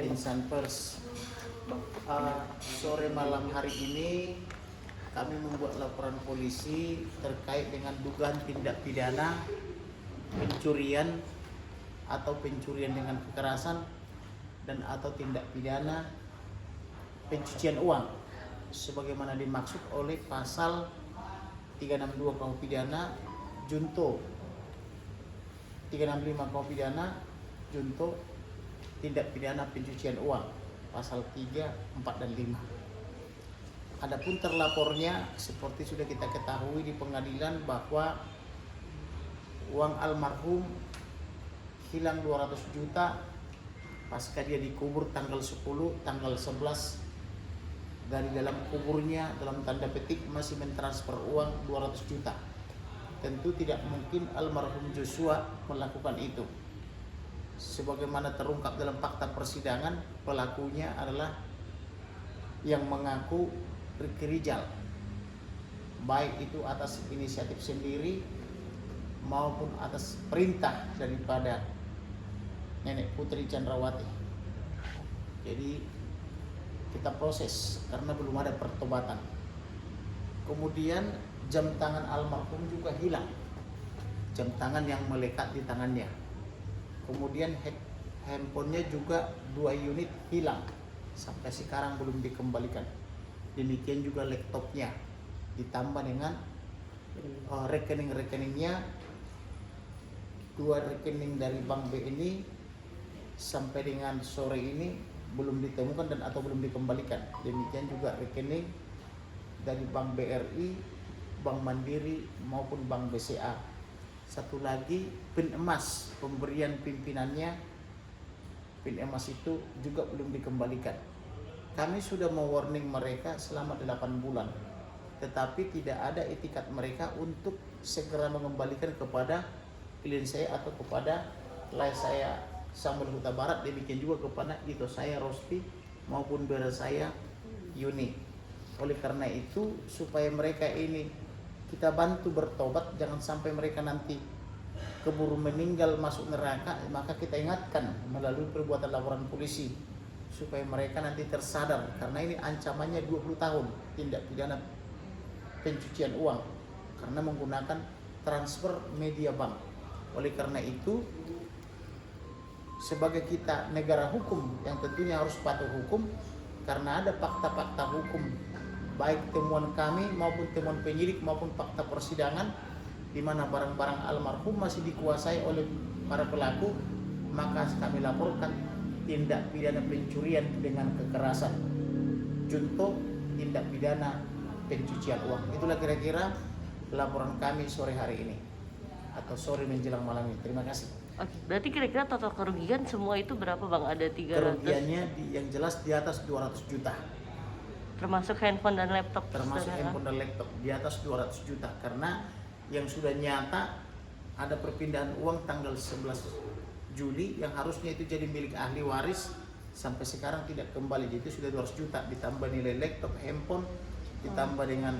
Insan Pers. Sore malam hari ini kami membuat laporan polisi terkait dengan dugaan tindak pidana pencurian atau pencurian dengan kekerasan dan atau tindak pidana pencucian uang sebagaimana dimaksud oleh pasal 362 KUH pidana junto 365 KUH pidana junto tindak pidana pencucian uang pasal 3, 4 dan 5. Adapun terlapornya seperti sudah kita ketahui di pengadilan bahwa uang almarhum hilang 200 juta pasca dia dikubur tanggal 10, tanggal 11 dari dalam kuburnya dalam tanda petik masih mentransfer uang 200 juta. Tentu tidak mungkin almarhum Joshua melakukan itu. Sebagaimana terungkap dalam fakta persidangan, pelakunya adalah yang mengaku Ricky Rizal, baik itu atas inisiatif sendiri maupun atas perintah daripada Nenek Putri Chandrawati. Jadi kita proses karena belum ada pertobatan. Kemudian jam tangan almarhum juga hilang, jam tangan yang melekat di tangannya. Kemudian handphonenya juga 2 unit hilang, sampai sekarang belum dikembalikan. Demikian juga laptopnya, ditambah dengan rekening-rekeningnya, 2 rekening dari Bank BNI sampai dengan sore ini belum ditemukan dan atau belum dikembalikan. Demikian juga rekening dari Bank BRI, Bank Mandiri maupun Bank BCA. Satu lagi pin emas pemberian pimpinannya, pin emas itu juga belum dikembalikan. Kami sudah mewarning mereka selama 8 bulan, tetapi tidak ada itikat mereka untuk segera mengembalikan kepada klien saya atau kepada klien saya Samuel Huta Barat, demikian juga kepada itu saya Rosti maupun bera saya Yuni. Oleh karena itu supaya mereka ini kita bantu bertobat, jangan sampai mereka nanti keburu meninggal masuk neraka, maka kita ingatkan melalui perbuatan laporan polisi supaya mereka nanti tersadar, karena ini ancamannya 20 tahun tindak pidana pencucian uang karena menggunakan transfer media bank. Oleh karena itu sebagai kita negara hukum yang tentunya harus patuh hukum, karena ada fakta-fakta hukum baik temuan kami maupun temuan penyidik maupun fakta persidangan di mana barang-barang almarhum masih dikuasai oleh para pelaku, maka kami laporkan tindak pidana pencurian dengan kekerasan junto tindak pidana pencucian uang. Itulah kira-kira laporan kami sore hari ini atau sore menjelang malam ini. Terima kasih. Oke, berarti kira-kira total kerugian semua itu berapa Bang? Ada 300? Kerugiannya yang jelas di atas 200 juta. Termasuk handphone dan laptop? Termasuk handphone dan laptop di atas 200 juta. Karena yang sudah nyata ada perpindahan uang tanggal 11 Juli yang harusnya itu jadi milik ahli waris, sampai sekarang tidak kembali. Jadi itu sudah 200 juta ditambah nilai laptop, handphone, ditambah dengan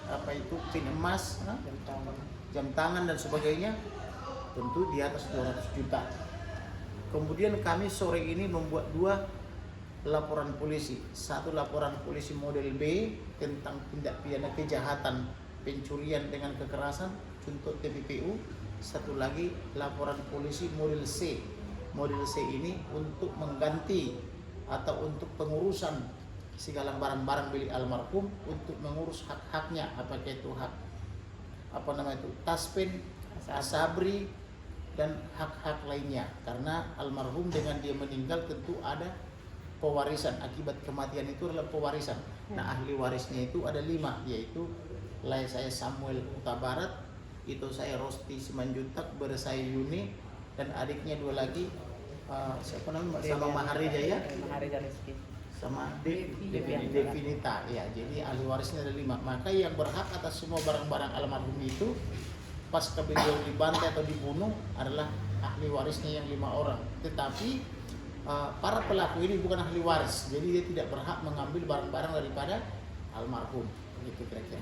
apa itu pin emas, jam tangan dan sebagainya, tentu di atas 200 juta. Kemudian kami sore ini membuat 2 laporan polisi. Satu laporan polisi model B tentang tindak pidana kejahatan pencurian dengan kekerasan untuk TPPU. Satu lagi laporan polisi model C. Model C ini untuk mengganti atau untuk pengurusan segala barang-barang milik almarhum, untuk mengurus hak-haknya, apakah itu hak taspen, asabri dan hak-hak lainnya. Karena almarhum dengan dia meninggal tentu ada pewarisan, akibat kematian itu adalah pewarisan. Nah, ahli warisnya itu ada 5, yaitu klien saya Samuel Huta Barat, itu saya Rosti Simanjuntak, bera saya Yuni, dan adiknya 2 lagi siapa namanya, sama Maharija ya, sama Devinita ya. Jadi ahli warisnya ada 5. Maka yang berhak atas semua barang-barang almarhum itu pasca beliau dibantai atau dibunuh adalah ahli warisnya yang 5 orang. Tetapi para pelaku ini bukan ahli waris, jadi dia tidak berhak mengambil barang-barang daripada almarhum. Begitu kira-kira.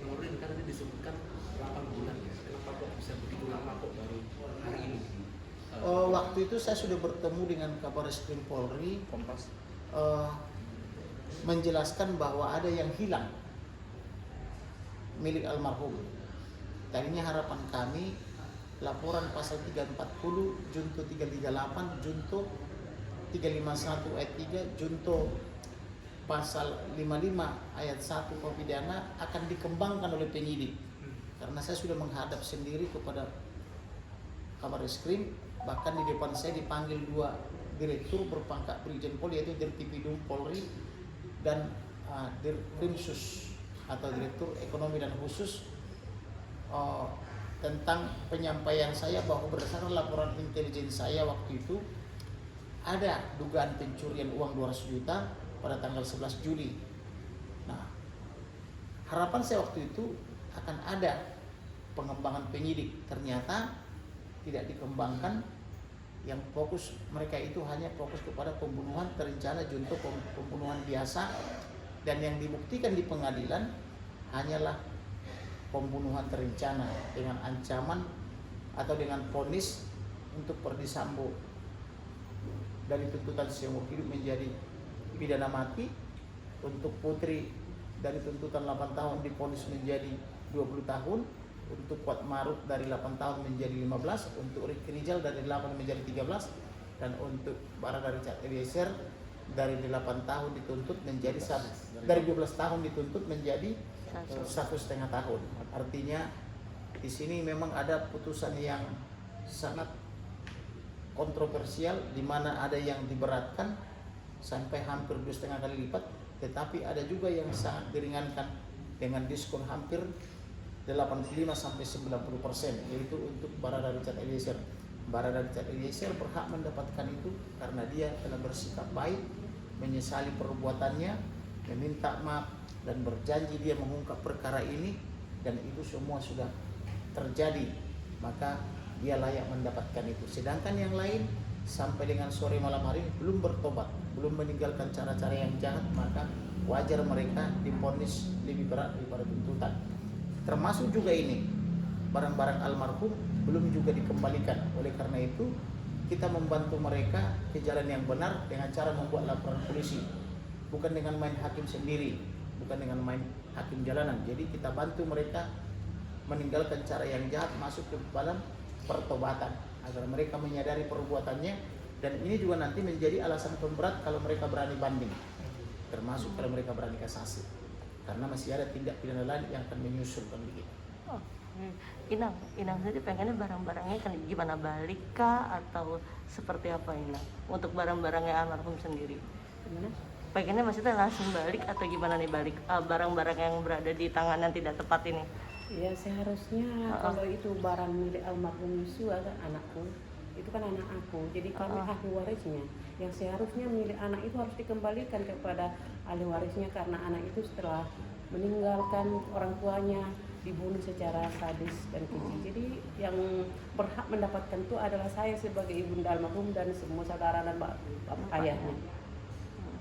Kemudian karena disebutkan 8 bulan ya, kenapa kok bisa begitu lama kok baru hari ini? Waktu itu saya sudah bertemu dengan Kabareskrim Polri, Kompas. menjelaskan bahwa ada yang hilang milik almarhum. Tadinya harapan kami laporan pasal 340, junto 338, junto 351 ayat 3, junto pasal 55 ayat 1 KUH pidana akan dikembangkan oleh penyidik. Karena saya sudah menghadap sendiri kepada Kabareskrim, bahkan di depan saya dipanggil dua direktur berpangkat Brigjen Pol, yaitu Dirtipidum Polri dan Dirkrimsus atau Direktur Ekonomi dan Khusus, tentang penyampaian saya bahwa berdasarkan laporan intelijen saya waktu itu ada dugaan pencurian uang 200 juta pada tanggal 11 Juli. Nah, harapan saya waktu itu akan ada pengembangan penyidik, ternyata tidak dikembangkan. Yang fokus mereka itu hanya fokus kepada pembunuhan terencana junto pembunuhan biasa, dan yang dibuktikan di pengadilan hanyalah pembunuhan terencana dengan ancaman atau dengan vonis untuk Ferdy Sambo dari tuntutan seumur hidup menjadi pidana mati, untuk Putri dari tuntutan 8 tahun divonis menjadi 20 tahun, untuk Kuat Maruf dari 8 tahun menjadi 15, untuk Ricky Rizal dari 8 menjadi 13, dan untuk Barada Richard Eliezer dari 8 tahun dituntut menjadi dari 12 tahun dituntut menjadi 1,5 tahun. Artinya di sini memang ada putusan yang sangat kontroversial, di mana ada yang diberatkan sampai hampir 2,5 kali lipat, tetapi ada juga yang sangat diringankan dengan diskon hampir 85 sampai 90%, yaitu untuk Barada Richard Eliezer. Barada Richard Eliezer berhak mendapatkan itu karena dia telah bersikap baik, menyesali perbuatannya, meminta maaf dan berjanji dia mengungkap perkara ini, dan itu semua sudah terjadi, maka dia layak mendapatkan itu. Sedangkan yang lain sampai dengan sore malam hari belum bertobat, belum meninggalkan cara-cara yang jahat, maka wajar mereka divonis lebih berat daripada tuntutan. Termasuk juga ini barang-barang almarhum belum juga dikembalikan. Oleh karena itu kita membantu mereka ke jalan yang benar dengan cara membuat laporan polisi, bukan dengan main hakim sendiri, bukan dengan main hakim jalanan. Jadi kita bantu mereka meninggalkan cara yang jahat, masuk ke dalam pertobatan agar mereka menyadari perbuatannya, dan ini juga nanti menjadi alasan pemberat kalau mereka berani banding, termasuk kalau mereka berani kasasi, karena masih ada tindak pidana lain yang akan menyusul kan begitu. Oh, Inang sendiri pengennya barang-barangnya kan gimana, balik kah atau seperti apa Inang? Untuk barang-barangnya almarhum sendiri, Gimana? pengennya maksudnya langsung balik atau gimana nih balik barang-barang yang berada di tangan yang tidak tepat ini? Ya seharusnya kalau itu barang milik almarhum Yosua kan anakku, itu kan anak aku, jadi kami ahli warisnya. Yang seharusnya milik anak itu harus dikembalikan kepada ahli warisnya, karena anak itu setelah meninggalkan orang tuanya dibunuh secara sadis dan keji. Jadi yang berhak mendapatkan itu adalah saya sebagai ibunda almarhum dan semua saudara dan bapak ayahnya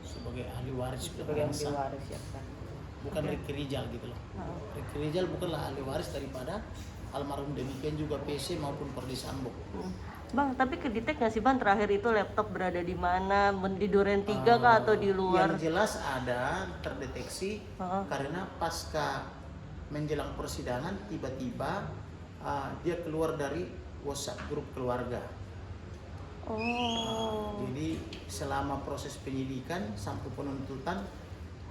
Sebagai ahli waris sebagai ahli bangsa, waris ya kan. bukan Ricky Rizal gitu loh. Ricky Rizal bukanlah ahli waris daripada almarhum, demikian juga PC maupun Ferdy Sambo. Bang, tapi kedetek nggak sih Bang terakhir itu laptop berada di mana? Di Duren 3 kah atau di luar? Yang jelas ada terdeteksi karena pasca menjelang persidangan tiba-tiba dia keluar dari WhatsApp grup keluarga. Jadi selama proses penyidikan sampai penuntutan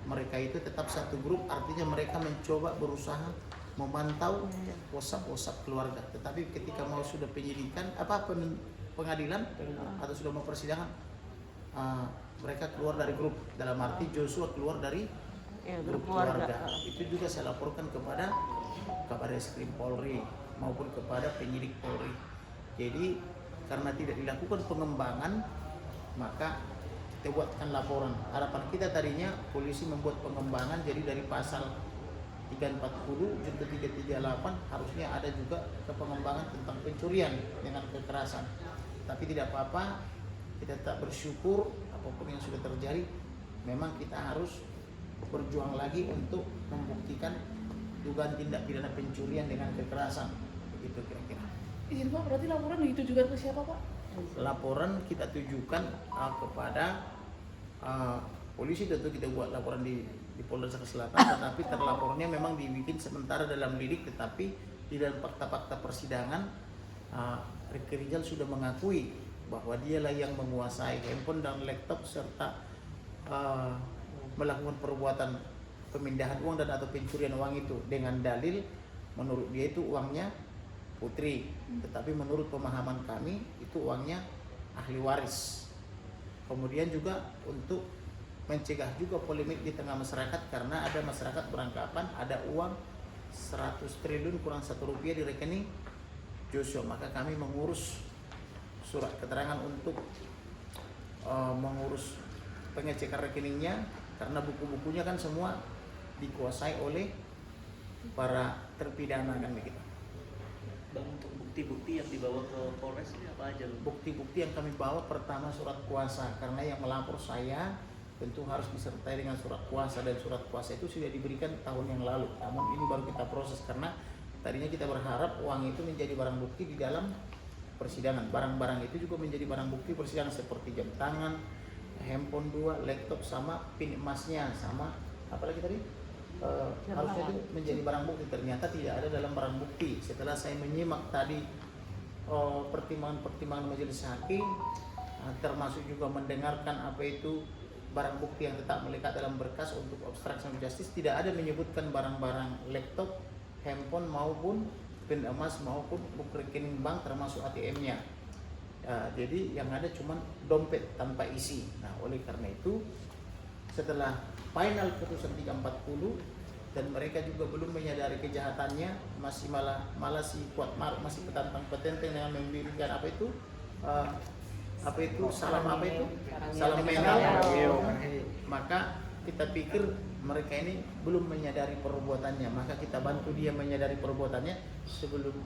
mereka itu tetap satu grup, artinya mereka mencoba berusaha memantau WhatsApp keluarga. Tetapi ketika mau sudah penyidikan pengadilan atau sudah mau persidangan, mereka keluar dari grup, dalam arti Joshua keluar dari grup keluarga. Itu juga saya laporkan kepada Kabareskrim Polri maupun kepada penyidik Polri. Jadi karena tidak dilakukan pengembangan, maka kita buatkan laporan. Harapan kita tadinya polisi membuat pengembangan, jadi dari pasal 340 junto 338 harusnya ada juga ke pengembangan tentang pencurian dengan kekerasan. Tapi tidak apa-apa, kita tetap bersyukur apapun yang sudah terjadi. Memang kita harus berjuang lagi untuk membuktikan dugaan tindak pidana pencurian dengan kekerasan. Begitu kira-kira. Izin Pak, berarti laporan ditujukan ke siapa Pak? laporan kita tujukan kepada polisi. Tentu kita buat laporan di Polda Jakarta Selatan, tetapi terlapornya memang dibikin sementara dalam lidik, tetapi di dalam fakta-fakta persidangan Ricky Rizal sudah mengakui bahwa dialah yang menguasai handphone dan laptop serta melakukan perbuatan pemindahan uang dan atau pencurian uang itu dengan dalil menurut dia itu uangnya Putri, tetapi menurut pemahaman kami itu uangnya ahli waris. Kemudian juga untuk mencegah juga polemik di tengah masyarakat, karena ada masyarakat beranggapan ada uang 100 triliun kurang 1 rupiah di rekening Joshua, maka kami mengurus surat keterangan untuk mengurus pengecekan rekeningnya, karena buku-bukunya kan semua dikuasai oleh para terpidana kan begitu. Bang, untuk bukti-bukti yang dibawa ke Polres ini apa aja? Bukti-bukti yang kami bawa pertama surat kuasa, karena yang melapor saya tentu harus disertai dengan surat kuasa, dan surat kuasa itu sudah diberikan tahun yang lalu. Namun ini baru kita proses karena tadinya kita berharap uang itu menjadi barang bukti di dalam persidangan. Barang-barang itu juga menjadi barang bukti persidangan seperti jam tangan, handphone 2, laptop sama pin emasnya, sama apa lagi tadi? Harusnya itu menjadi barang bukti. Ternyata tidak ada dalam barang bukti. Setelah saya menyimak tadi pertimbangan-pertimbangan majelis hakim, termasuk juga mendengarkan apa itu barang bukti yang tetap melekat dalam berkas untuk obstruction of justice, tidak ada menyebutkan barang-barang laptop, handphone maupun pin emas maupun buku rekening bank termasuk ATM-nya. Jadi yang ada cuma dompet tanpa isi. Nah, oleh karena itu setelah final putusan 340 dan mereka juga belum menyadari kejahatannya, masih malah si Kuat Maruf masih petantang-petenteng dengan memberikan salam menal, maka kita pikir mereka ini belum menyadari perbuatannya, maka kita bantu dia menyadari perbuatannya sebelum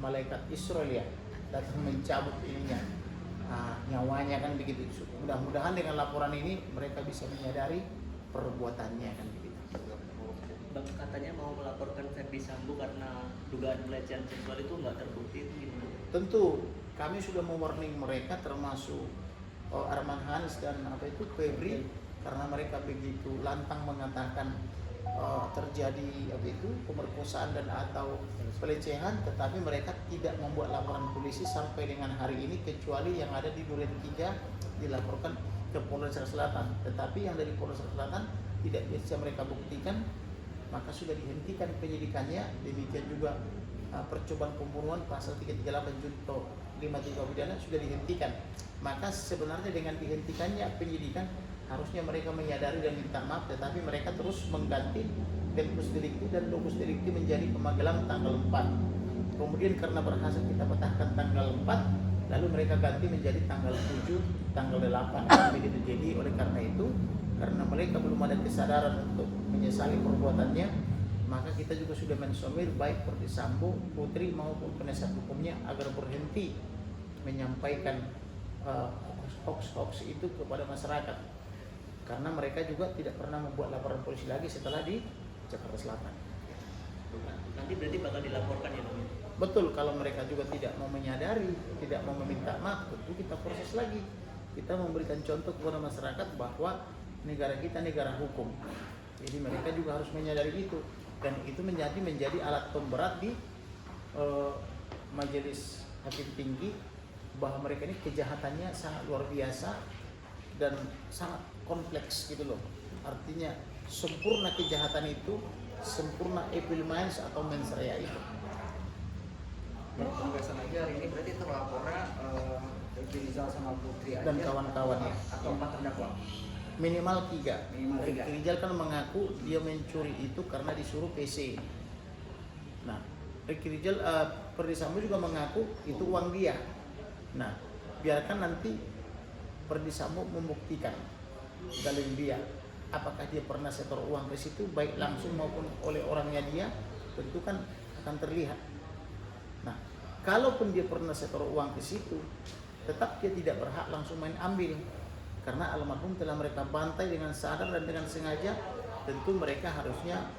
malaikat Israel ya datang mencabut ininya, nyawanya kan begitu. Mudah-mudahan dengan laporan ini mereka bisa menyadari perbuatannya kan begitu. Bang, katanya mau melaporkan Ferdi Sambo karena dugaan pelecehan seksual itu nggak terbukti, itu gimana? Tentu kami sudah mewarning mereka, termasuk Arman Hanis dan Febri, karena mereka begitu lantang mengatakan terjadi pemerkosaan dan atau pelecehan, tetapi mereka tidak membuat laporan polisi sampai dengan hari ini, kecuali yang ada di Duren 3 dilaporkan ke Polda Jakarta Selatan, tetapi yang dari Polda Jakarta Selatan tidak bisa mereka buktikan, maka sudah dihentikan penyidikannya. Demikian juga percobaan pembunuhan pasal 338 junto 53 pidana sudah dihentikan. Maka sebenarnya dengan dihentikannya penyidikan harusnya mereka menyadari dan minta maaf, tetapi mereka terus mengganti tempus delicti dan locus delicti menjadi Pemagelang tanggal 4. Kemudian karena berhasil kita petahkan tanggal 4, lalu mereka ganti menjadi tanggal 7, tanggal 8 begitu. Jadi oleh karena itu, karena mereka belum ada kesadaran untuk menyesali perbuatannya, maka kita juga sudah mensomir baik Ferdi Sambo, Putri maupun penasihat hukumnya agar berhenti menyampaikan hoax itu kepada masyarakat, karena mereka juga tidak pernah membuat laporan polisi lagi setelah di Jakarta Selatan. Nanti berarti bakal dilaporkan ya, Bang? Betul, kalau mereka juga tidak mau menyadari, tidak mau meminta maaf, tentu kita proses lagi. Kita memberikan contoh kepada masyarakat bahwa negara kita negara hukum. Jadi mereka juga harus menyadari itu, dan itu menjadi alat pemberat di majelis hakim tinggi, bahwa mereka ini kejahatannya sangat luar biasa dan sangat kompleks gitu loh. Artinya sempurna kejahatan itu, sempurna evil minds atau mens rea itu. Penugasan aja hari ini berarti terlapornya Ricky Rizal sama Putri aja Dan kawan-kawannya. atau 4 terdakwa? Minimal 3. Minimal 3. Ricky Rizal kan mengaku dia mencuri itu karena disuruh PC. Nah, Ricky Rizal, Ferdi Sambo juga mengaku itu uang dia. Nah, biarkan nanti Ferdi Sambo membuktikan dalil dia, apakah dia pernah setor uang ke situ baik langsung maupun oleh orangnya dia, tentu kan akan terlihat. Nah, kalaupun dia pernah setor uang ke situ, tetap dia tidak berhak langsung main ambil, karena almarhum telah mereka bantai dengan sadar dan dengan sengaja. Tentu mereka harusnya,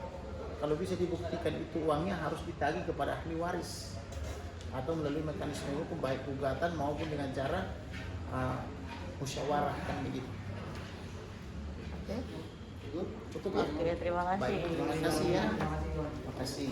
kalau bisa dibuktikan itu uangnya, harus ditagih kepada ahli waris. atau melalui mekanisme hukum baik gugatan maupun dengan cara musyawarah kan begitu. Oke. Cukup ya? Oke, terima kasih. Baik, terima kasih ya. Terima kasih.